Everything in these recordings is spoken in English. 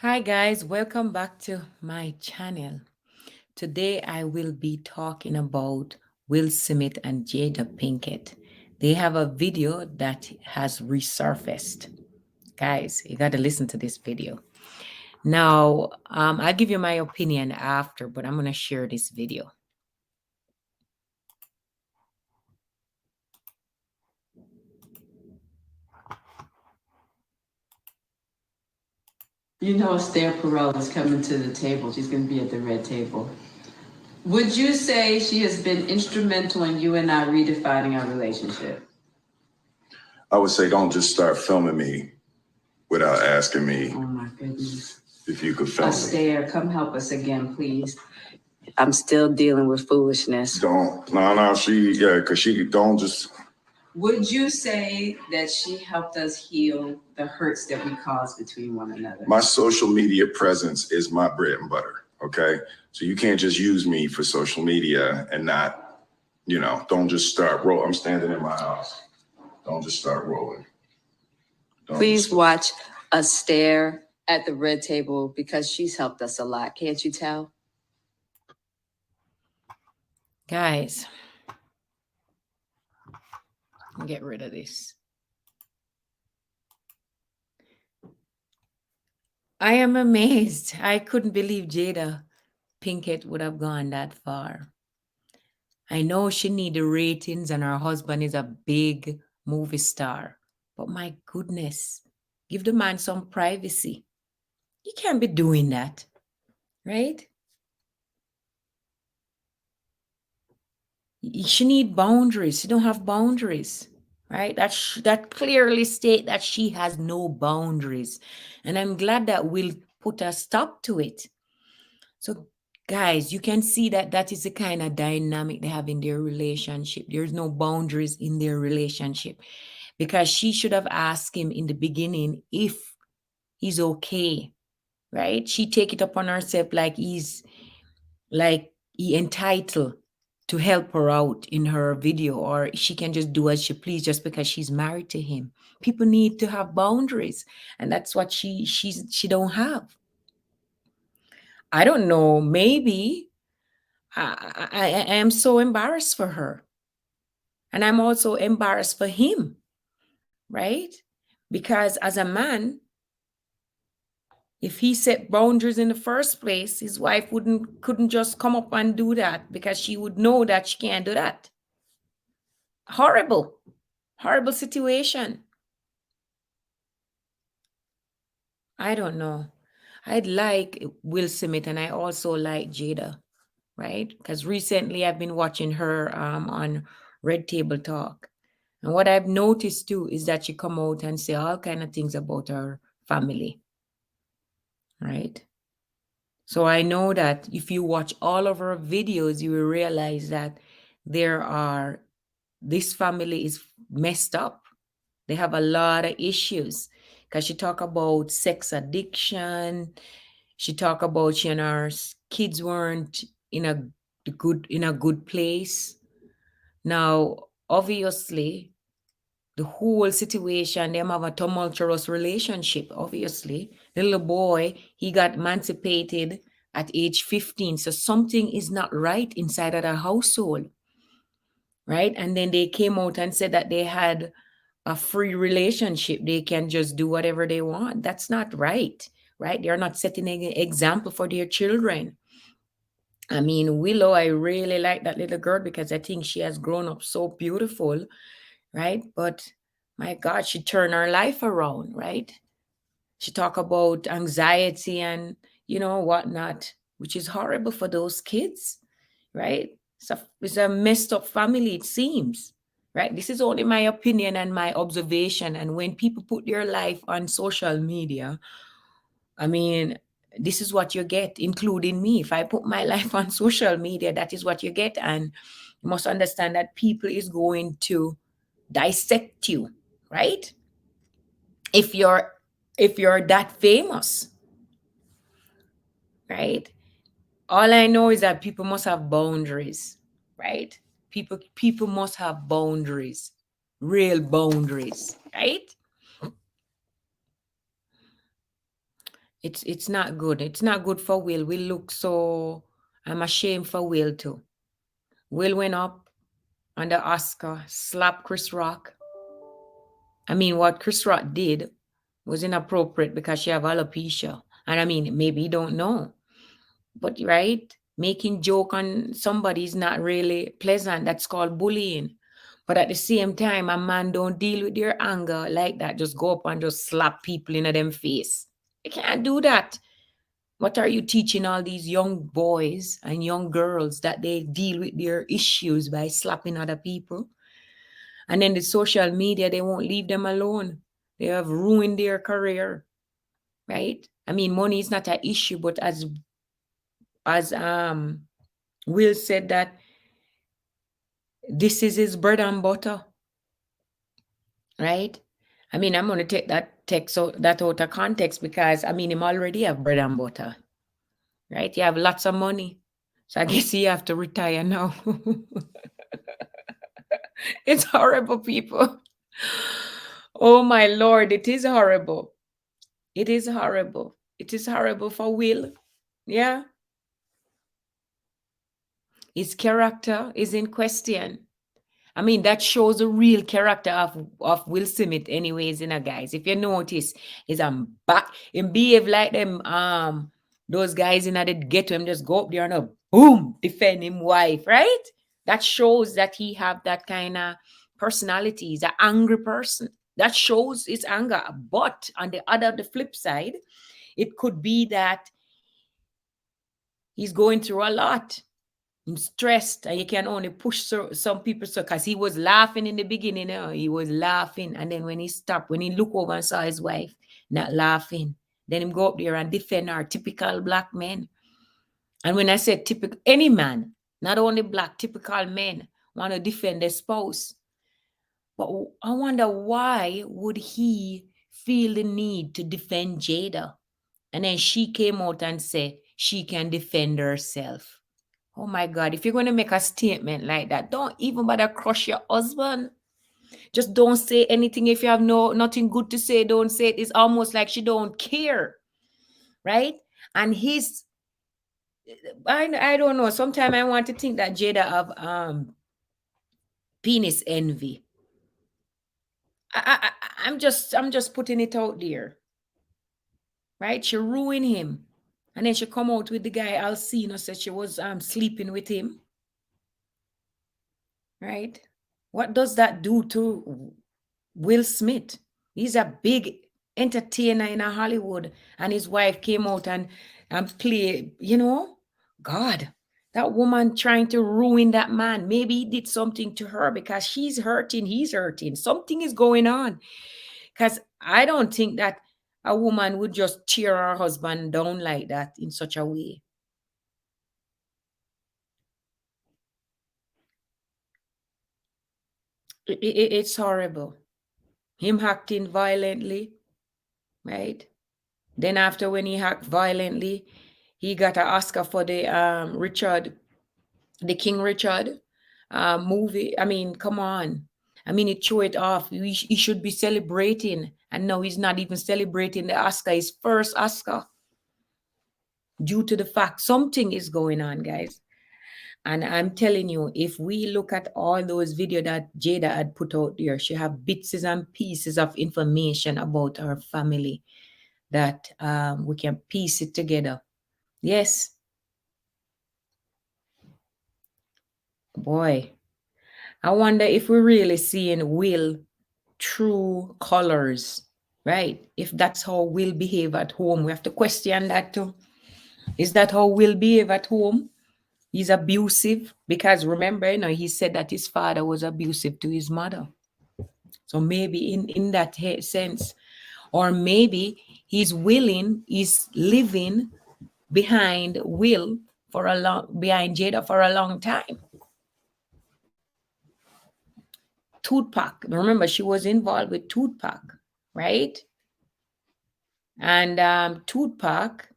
Hi guys, welcome back to my channel. Today I will be talking about Will Smith and Jada Pinkett. They have a video that has resurfaced. Guys, you got to listen to this video. Now, I'll give you my opinion after, but I'm going to share this video. You know, Esther Perel is coming to the table. She's going to be at the red table. Would you say she has been instrumental in you and I redefining our relationship? I would say don't just start filming me without asking me Oh my goodness. if you could film me. Esther, come help us again, please. I'm still dealing with foolishness. Because she don't just. Would you say that she helped us heal the hurts that we caused between one another? My social media presence is my bread and butter, okay? So you can't just use me for social media and not, don't just start roll. I'm standing in my house. Don't just start rolling. Please watch us stare at the red table because she's helped us a lot. Can't you tell? Guys, get rid of this. I am amazed. I couldn't believe Jada Pinkett would have gone that far. I know she need the ratings and her husband is a big movie star. But my goodness, give the man some privacy. You can't be doing that, right? She need boundaries. She don't have boundaries, right? That clearly state that she has no boundaries. And I'm glad that we'll put a stop to it. So guys, you can see that that is the kind of dynamic they have in their relationship. There's no boundaries in their relationship because she should have asked him in the beginning if he's okay, right? She take it upon herself like he entitled to help her out in her video, or she can just do as she please just because she's married to him. People need to have boundaries, and that's what she don't have. I don't know, maybe I am so embarrassed for her. And I'm also embarrassed for him, right? Because as a man, if he set boundaries in the first place, his wife couldn't just come up and do that because she would know that she can't do that. Horrible, horrible situation. I don't know. I'd like Will Smith and I also like Jada, right? Because recently I've been watching her on Red Table Talk. And what I've noticed too is that she come out and say all kind of things about her family, right? So I know that if you watch all of her videos, you will realize that this family is messed up. They have a lot of issues because she talk about sex addiction. She talk about she and her kids weren't in a good place. Now, obviously, the whole situation, them have a tumultuous relationship, obviously. The little boy, he got emancipated at age 15. So something is not right inside of the household, right? And then they came out and said that they had a free relationship. They can just do whatever they want. That's not right, right? They're not setting an example for their children. I mean, Willow, I really like that little girl because I think she has grown up so beautiful, right? But my God, she turned her life around, right? She talk about anxiety and whatnot, which is horrible for those kids, right? It's a messed up family, it seems, right? This is only my opinion and my observation. And when people put their life on social media, I mean, this is what you get, including me. If I put my life on social media, that is what you get. And you must understand that people is going to dissect you, right? If you're that famous, right? All I know is that people must have boundaries, right? People must have boundaries, real boundaries, right? It's not good. It's not good for Will. Will look so. I'm ashamed for Will too. Will went up on the Oscar, slapped Chris Rock. I mean, what Chris Rock did was inappropriate because she have alopecia. And I mean, maybe you don't know. But right, making joke on somebody is not really pleasant. That's called bullying. But at the same time, a man don't deal with their anger like that. Just go up and just slap people in them face. You can't do that. What are you teaching all these young boys and young girls that they deal with their issues by slapping other people? And then the social media, they won't leave them alone. They have ruined their career, right? I mean, money is not an issue, but as Will said that this is his bread and butter, right? I mean, I'm going to take that text that out of context because I mean, him already have bread and butter, right? You have lots of money, so I guess you have to retire now. It's horrible, people. Oh my Lord, it is horrible. It is horrible. It is horrible for Will. Yeah. His character is in question. I mean, that shows the real character of Will Smith, anyways, guys. If you notice, he's back and behave like them those guys in the ghetto him just go up there and boom, defend him wife, right? That shows that he have that kind of personality. He's an angry person. That shows his anger. But on the flip side, it could be that he's going through a lot. I'm stressed, and you can only push some people because he was laughing in the beginning. He was laughing, and then when he stopped, when he looked over and saw his wife not laughing, then him go up there and defend our typical black men. And when I said typical, any man, not only black, typical men want to defend their spouse. But I wonder, why would he feel the need to defend Jada? And then she came out and said she can defend herself. Oh my God, if you're going to make a statement like that, don't even bother crush your husband. Just don't say anything. If you have nothing good to say, don't say it. It's almost like she don't care, right? And I don't know. Sometimes I want to think that Jada have penis envy. I'm just putting it out there, right? She ruined him, and then she come out with the guy Alcina, said she was sleeping with him. Right? What does that do to Will Smith? He's a big entertainer in Hollywood, and his wife came out and play, God, that woman trying to ruin that man. Maybe he did something to her because she's hurting, he's hurting. Something is going on. Because I don't think that a woman would just tear her husband down like that in such a way. It's horrible. Him acting violently, right? Then after when he hacked violently, he got an Oscar for the the King Richard movie. I mean, come on. I mean, he threw it off. He should be celebrating. And now he's not even celebrating the Oscar, his first Oscar. Due to the fact something is going on, guys. And I'm telling you, if we look at all those videos that Jada had put out there, she have bits and pieces of information about her family that we can piece it together. Yes. Boy, I wonder if we're really seeing Will true colors, right? If that's how Will behave at home, we have to question that too. Is that how Will behave at home? He's abusive because remember, he said that his father was abusive to his mother. So maybe in that sense, or maybe he's living behind behind Jada for a long time. Tupac, remember she was involved with Tupac, right? And Tupac,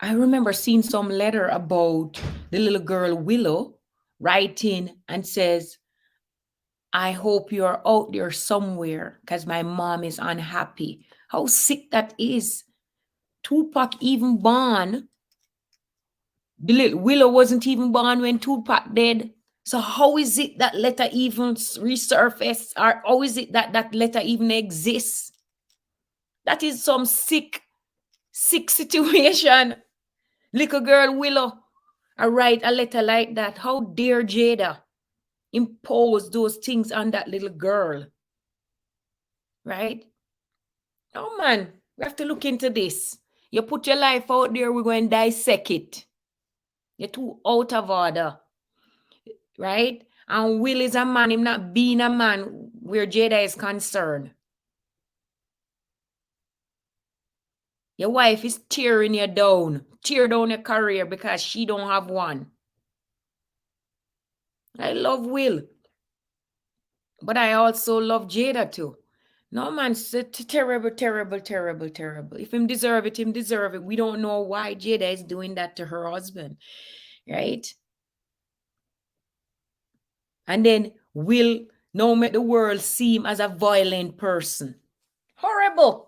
I remember seeing some letter about the little girl Willow writing and says, I hope you're out there somewhere because my mom is unhappy. How sick that is. Tupac even born. The little Willow wasn't even born when Tupac dead. So how is it that letter even resurfaced? Or how is it that that letter even exists? That is some sick situation. Little girl Willow, I write a letter like that. How dare Jada impose those things on that little girl? Right? Oh man, we have to look into this. You put your life out there, we're going to dissect it. You're too out of order. Right? And Will is a man, him not being a man where Jada is concerned. Your wife is tearing you down. Tear down your career because she don't have one. I love Will. But I also love Jada too. No, man, it's terrible, terrible, terrible, terrible. If him deserve it, him deserve it. We don't know why Jada is doing that to her husband. Right? And then Will now make the world seem as a violent person. Horrible.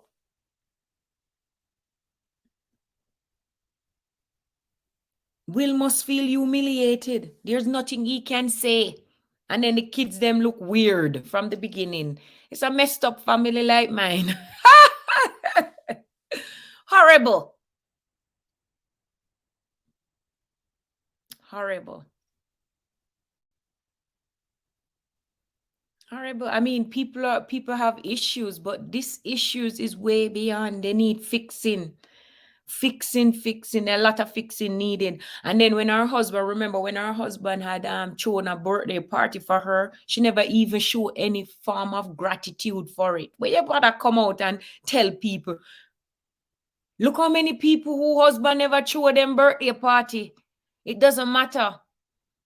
Will must feel humiliated. There's nothing he can say. And then the kids, them look weird from the beginning. It's a messed up family like mine. Horrible. Horrible. Horrible. I mean, people have issues, but this issues is way beyond. They need fixing. Fixing, a lot of fixing needed. And then when her husband, remember when her husband had thrown a birthday party for her, she never even showed any form of gratitude for it. But you better come out and tell people, look how many people who husband never threw them birthday party. It doesn't matter.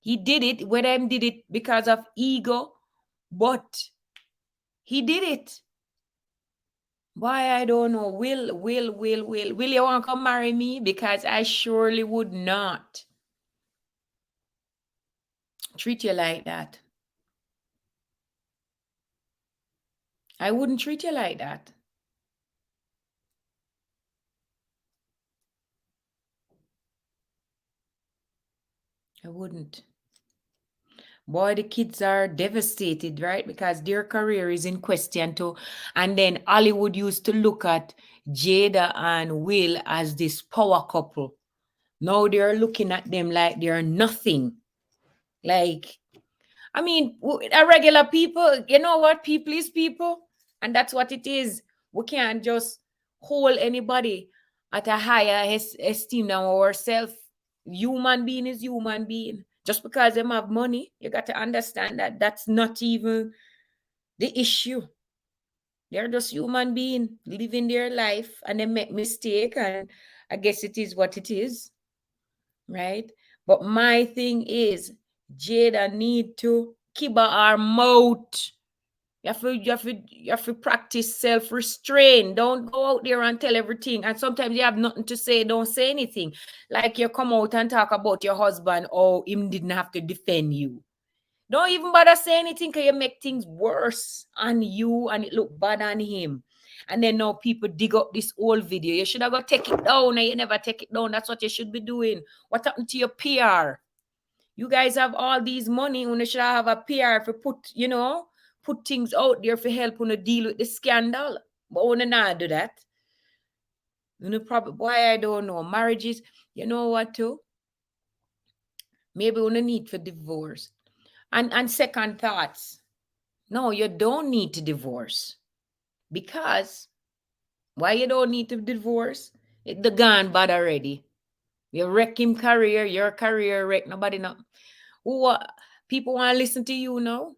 He did it, whether him did it because of ego, but he did it. Why, I don't know. Will you want to come marry me? Because I surely would not treat you like that. I wouldn't treat you like that. I wouldn't. Boy, the kids are devastated, right? Because their career is in question too. And then Hollywood used to look at Jada and Will as this power couple. Now they're looking at them like they're nothing. Like, I mean, a regular people, you know what? People is people. And that's what it is. We can't just hold anybody at a higher esteem than ourselves. Human being is human being. Just because them have money, you got to understand that that's not even the issue. They're just human being living their life and they make mistake, and I guess it is what it is, right? But my thing is, Jada need to keep her mouth. You have to practice self-restraint. Don't go out there and tell everything. And sometimes you have nothing to say, don't say anything. Like you come out and talk about your husband, oh, him didn't have to defend you. Don't even bother say anything because you make things worse on you and it look bad on him. And then now people dig up this old video. You should have got take it down and you never take it down. That's what you should be doing. What happened to your PR? You guys have all these money when you should have a PR for put things out there for help when you deal with the scandal. But when you not do that, probably, why I don't know. Marriages, you know what too? Maybe when you need for divorce. And second thoughts. No, you don't need to divorce. Because why you don't need to divorce? The gone bad already. You wreck him career, your career wreck. Nobody know. People want to listen to you now?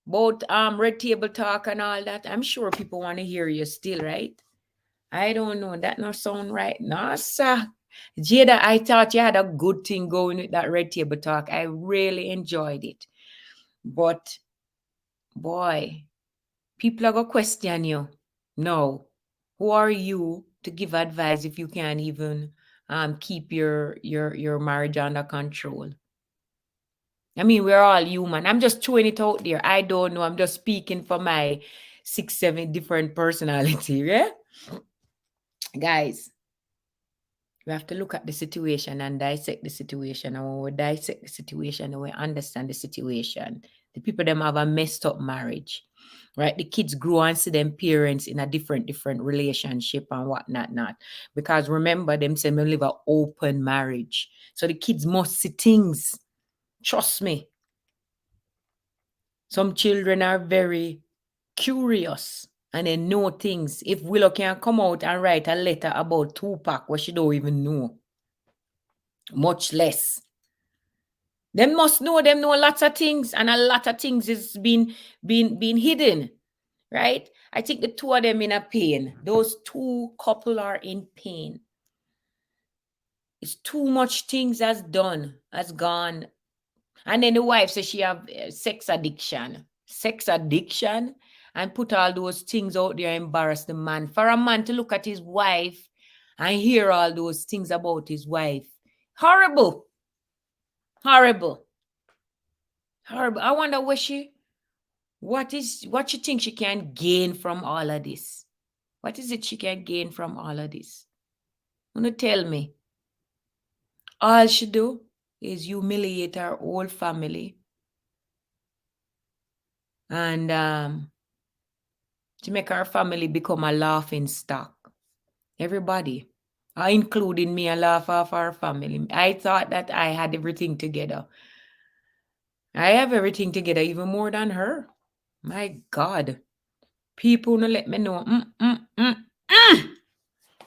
About red table talk and all that. I'm sure people want to hear you still, right? I don't know. That not sound right. No, sir. Jada, I thought you had a good thing going with that red table talk. I really enjoyed it. But, boy, people are going to question you. No. Who are you to give advice if you can't even keep your marriage under control? I mean, we're all human. I'm just throwing it out there. I don't know. I'm just speaking for my 6, 7 different personality, yeah? Guys, We have to look at the situation and dissect the situation. And when we dissect the situation and we understand the situation, the people them have a messed up marriage, right? The kids grow and see them parents in a different relationship and whatnot, not. Because remember, them say we live an open marriage. So the kids must see things. Trust me. Some children are very curious and they know things. If Willow can come out and write a letter about Tupac, what she don't even know, much less. Them must know, them know lots of things, and a lot of things is been hidden, right? I think the two of them in a pain. Those two couple are in pain. It's too much things has gone. And then the wife says she have sex addiction, and put all those things out there, embarrass the man. For a man to look at his wife and hear all those things about his wife, horrible. I wonder what she thinks she can gain from all of this. What is it she can gain from all of this? Wanna tell me? All she do is humiliate her whole family. And to make her family become a laughing stock. Everybody, including me, a laugh off our family. I thought that I had everything together. I have everything together, even more than her. My God. People don't let me know.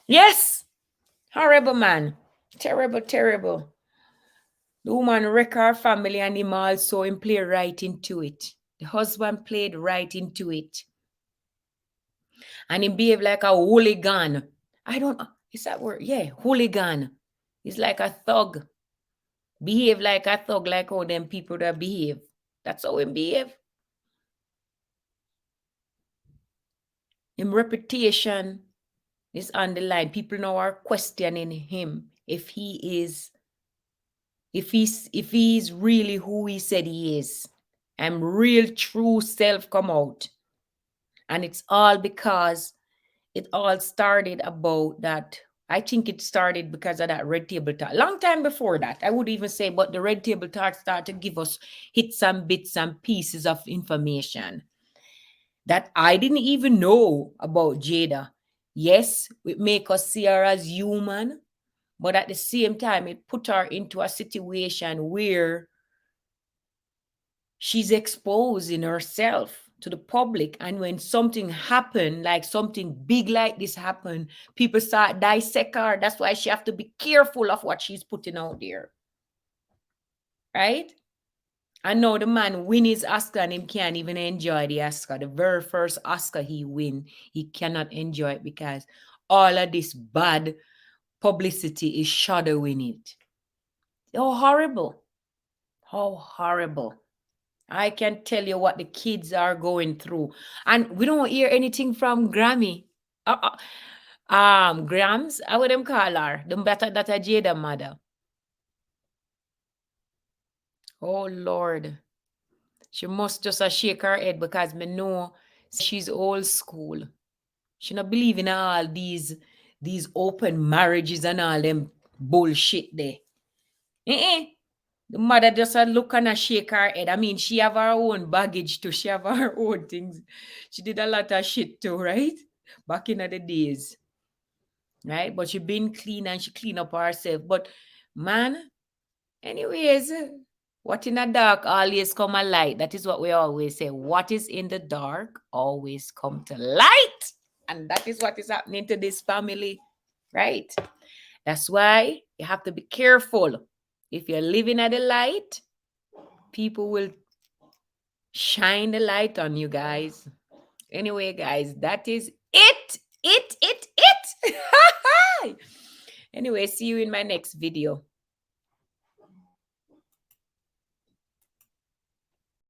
Yes. Horrible, man. Terrible. The woman wreck our family and him also him play right into it. The husband played right into it. And he behave like a hooligan. I don't, is that word? Yeah, hooligan. He's like a thug. Behave like a thug, like all them people that behave. That's how he behave. His reputation is on the line. People now are questioning him if he's really who he said he is. And real true self come out. And it's all because it all started about that. I think it started because of that red table talk. Long time before that, I would even say, but the red table talk started to give us hits and bits and pieces of information that I didn't even know about Jada. Yes, it make us see her as human, but at the same time, it put her into a situation where she's exposing herself to the public. And when something happened, like something big like this happened, people start dissect her. That's why she have to be careful of what she's putting out there. Right? And now the man win his Oscar and him can't even enjoy the Oscar. The very first Oscar he win, he cannot enjoy it because all of this bad publicity is shadowing it. How horrible. How horrible. I can tell you what the kids are going through. And we don't hear anything from Grammy. Grams, how would them call her? That a Jada mother. Oh, Lord. She must just shake her head because me know she's old school. She not believe in all these open marriages and all them bullshit there. The mother just look and shake her head. I mean, she have her own baggage too. She have her own things. She did a lot of shit too, right? Back in the days. Right? But she been clean and she clean up herself. But man, anyways, what in the dark always come a light. That is what we always say. What is in the dark always come to light. And that is what is happening to this family, right? That's why you have to be careful. If you're living at the light, people will shine the light on you guys. Anyway, guys, that is it. Anyway, see you in my next video.